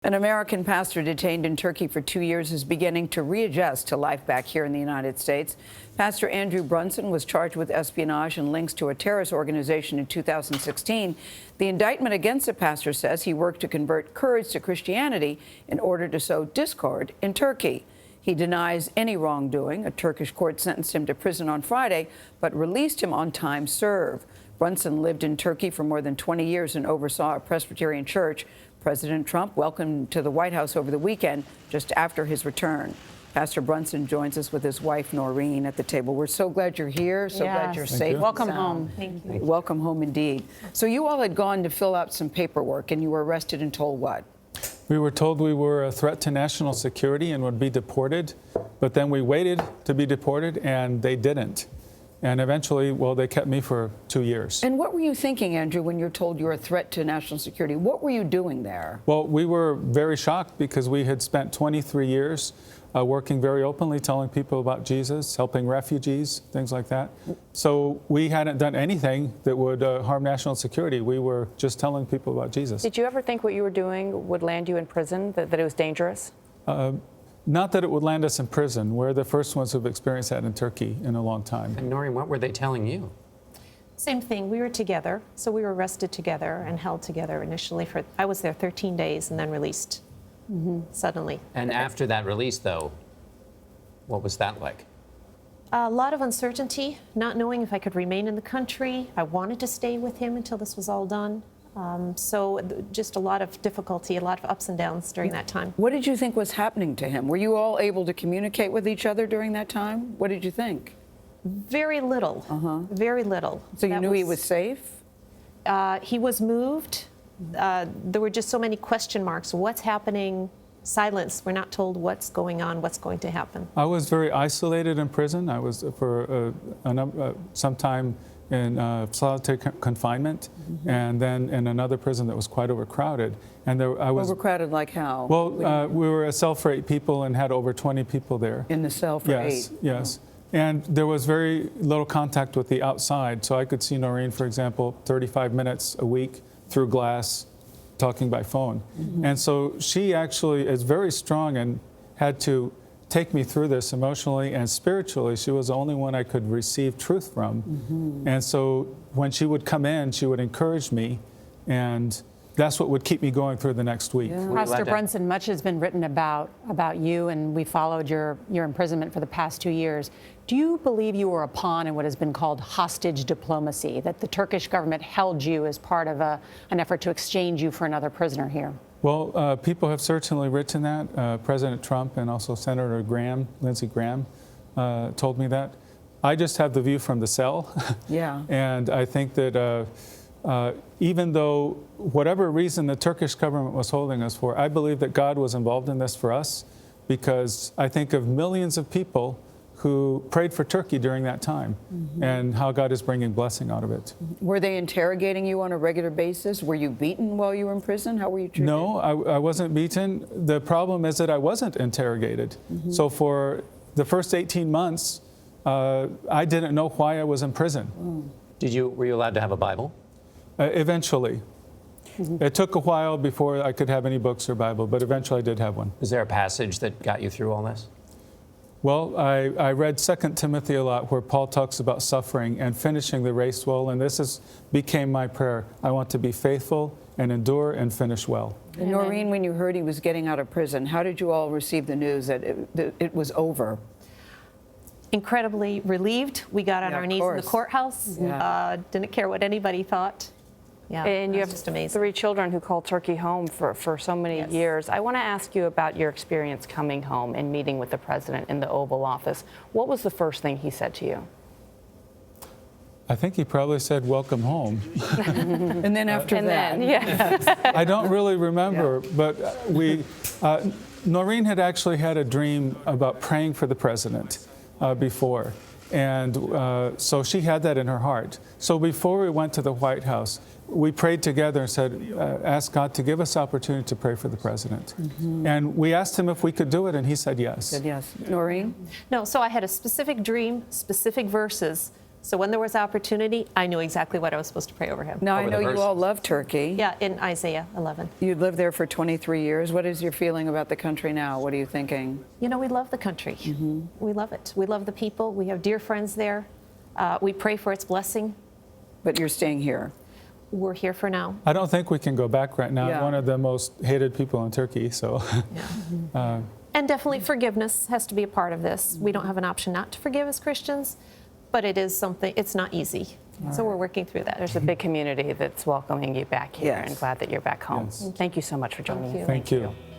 An American pastor detained in Turkey for 2 years is beginning to readjust to life back here in the United States. Pastor Andrew Brunson was charged with espionage and links to a terrorist organization in 2016. The indictment against the pastor says he worked to convert Kurds to Christianity in order to sow discord in Turkey. He denies any wrongdoing. A Turkish court sentenced him to prison on Friday, but released him on time served. Brunson lived in Turkey for more than 20 years and oversaw a Presbyterian church. President Trump welcomed him to the White House over the weekend, just after his return. Pastor Brunson joins us with his wife, Norine, at the table. We're so glad you're here. So glad you're safe. Welcome home. Thank you. Welcome home, indeed. So you all had gone to fill out some paperwork, and you were arrested and told what? We were told we were a threat to national security and would be deported, but then we waited to be deported, and they didn't. And eventually, well, they kept me for 2 years. And what were you thinking, Andrew, when you're told you're a threat to national security? What were you doing there? Well, we were very shocked because we had spent 23 years working very openly, telling people about Jesus, helping refugees, things like that. So we hadn't done anything that would harm national security. We were just telling people about Jesus. Did you ever think what you were doing would land you in prison, that it was dangerous? Not that it would land us in prison. We're the first ones who've experienced that in Turkey in a long time. And Norine, what were they telling you? Same thing. We were together. So we were arrested together and held together initially for, I was there 13 days and then released suddenly. And after that release, though, what was that like? A lot of uncertainty, not knowing if I could remain in the country. I wanted to stay with him until this was all done. Just a lot of difficulty, a lot of ups and downs during that time. What did you think was happening to him? Were you all able to communicate with each other during that time? What did you think? Very little. Very little. So you knew he was safe? He was moved. There were just so many question marks. What's happening? Silence. We're not told what's going on, what's going to happen. I was very isolated in prison. I was for some time in solitary confinement, and then in another prison that was quite overcrowded. And I was overcrowded, like how? Well, we were a cell for 8 people and had over 20 people there. In the cell for 8? Yes. And there was very little contact with the outside, so I could see Norine, for example, 35 minutes a week through glass, talking by phone. And so she actually is very strong and had to take me through this emotionally and spiritually. She was the only one I could receive truth from. And so when she would come in, she would encourage me, and that's what would keep me going through the next week. Pastor Brunson, much has been written about you, and we followed your imprisonment for the past 2 years. Do you believe you were a pawn in what has been called hostage diplomacy, that the Turkish government held you as part of an effort to exchange you for another prisoner here? Well, people have certainly written that. President Trump and also Senator Graham, Lindsey Graham, told me that. I just have the view from the cell. Yeah. And I think that even though whatever reason the Turkish government was holding us for, I believe that God was involved in this for us, because I think of millions of people who prayed for Turkey during that time, and how God is bringing blessing out of it. Were they interrogating you on a regular basis? Were you beaten while you were in prison? How were you treated? No, I wasn't beaten. The problem is that I wasn't interrogated. So for the first 18 months, I didn't know why I was in prison. Were you allowed to have a Bible? Eventually. It took a while before I could have any books or Bible, but eventually I did have one. Was there a passage that got you through all this? Well, I read 2 Timothy a lot, where Paul talks about suffering and finishing the race well, and this became my prayer. I want to be faithful and endure and finish well. And Norine, when you heard he was getting out of prison, how did you all receive the news that it was over? Incredibly relieved. We got on our knees in the courthouse. Didn't care what anybody thought. Yeah, and you have just amazing. 3 children who called Turkey home for so many years. I want to ask you about your experience coming home and meeting with the president in the Oval Office. What was the first thing he said to you? I think he probably said, "Welcome home." And then after that? I don't really remember, but Norine had actually had a dream about praying for the president before. And so she had that in her heart. So before we went to the White House, we prayed together and said, ask God to give us opportunity to pray for the president. And we asked him if we could do it, and he said yes. Said yes. Norine? No, so I had a specific dream, specific verses So when there was opportunity, I knew exactly what I was supposed to pray over him. Now, I Over the know you all verses. love Turkey. Yeah, in Isaiah 11. You lived there for 23 years. What is your feeling about the country now? What are you thinking? You know, we love the country. We love it. We love the people. We have dear friends there. We pray for its blessing. But you're staying here. We're here for now. I don't think we can go back right now. Yeah. One of the most hated people in Turkey, so. And definitely forgiveness has to be a part of this. We don't have an option not to forgive as Christians, but it is something, it's not easy. So we're working through that. There's a big community that's welcoming you back here Yes. and glad that you're back home. Yes. Thank you so much for joining Thank us. you. Thank you.